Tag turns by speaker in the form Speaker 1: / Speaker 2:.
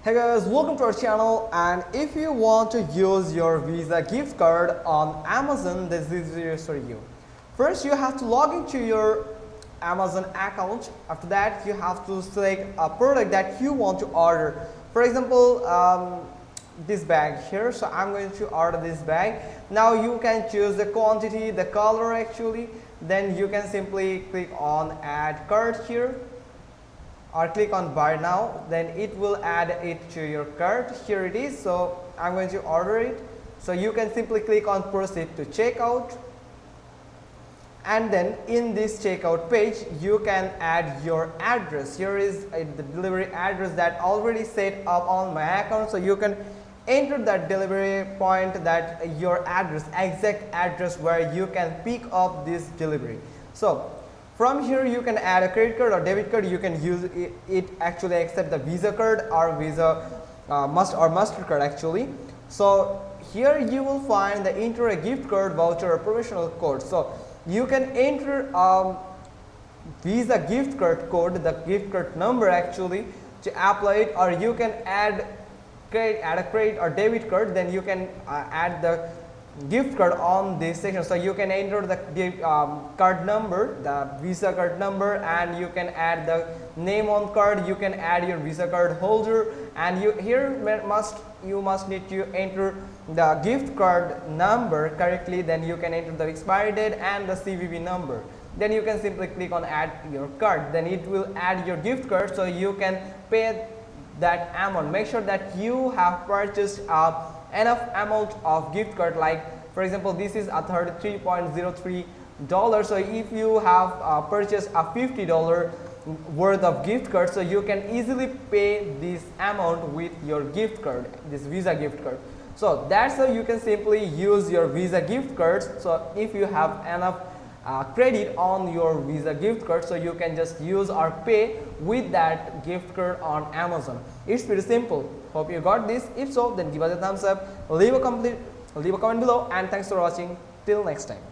Speaker 1: Hey guys, welcome to our channel, and if you want to use your Visa gift card on Amazon, this video is for you. First, you have to log into your Amazon account. After that, you have to select a product that you want to order. For example, this bag here, so I'm going to order this bag. Now you can choose the quantity, the color actually, then you can simply click on add cart here or click on buy now, then it will add it to your cart. Here it is, so I'm going to order it. So you can simply click on proceed to checkout, and then in this checkout page you can add your address. Here is the delivery address that already set up on my account, so you can enter that delivery point, that your address, exact address where you can pick up this delivery. So from here you can add a credit card or debit card. You can use it actually accept the Visa card or Visa MasterCard actually. So here you will find the enter a gift card, voucher or promotional code. So you can enter Visa gift card code, the gift card number actually, to apply it, or you can add a credit or debit card, then you can add the gift card on this section. So you can enter the card number, the Visa card number, and you can add the name on card. You can add your Visa card holder, and you must need to enter the gift card number correctly. Then you can enter the expiry date and the CVV number. Then you can simply click on add your card. Then it will add your gift card, so you can pay that amount. Make sure that you have purchased enough amount of gift card, like for example this is a $33.03. So if you have purchased a $50 worth of gift card, so you can easily pay this amount with your gift card, this Visa gift card. So that's how you can simply use your Visa gift cards. So if you have enough credit on your Visa gift card, so you can just use or pay with that gift card on Amazon. It's pretty simple. Hope you got this. If so, then give us a thumbs up, leave a comment below, and thanks for watching. Till next time.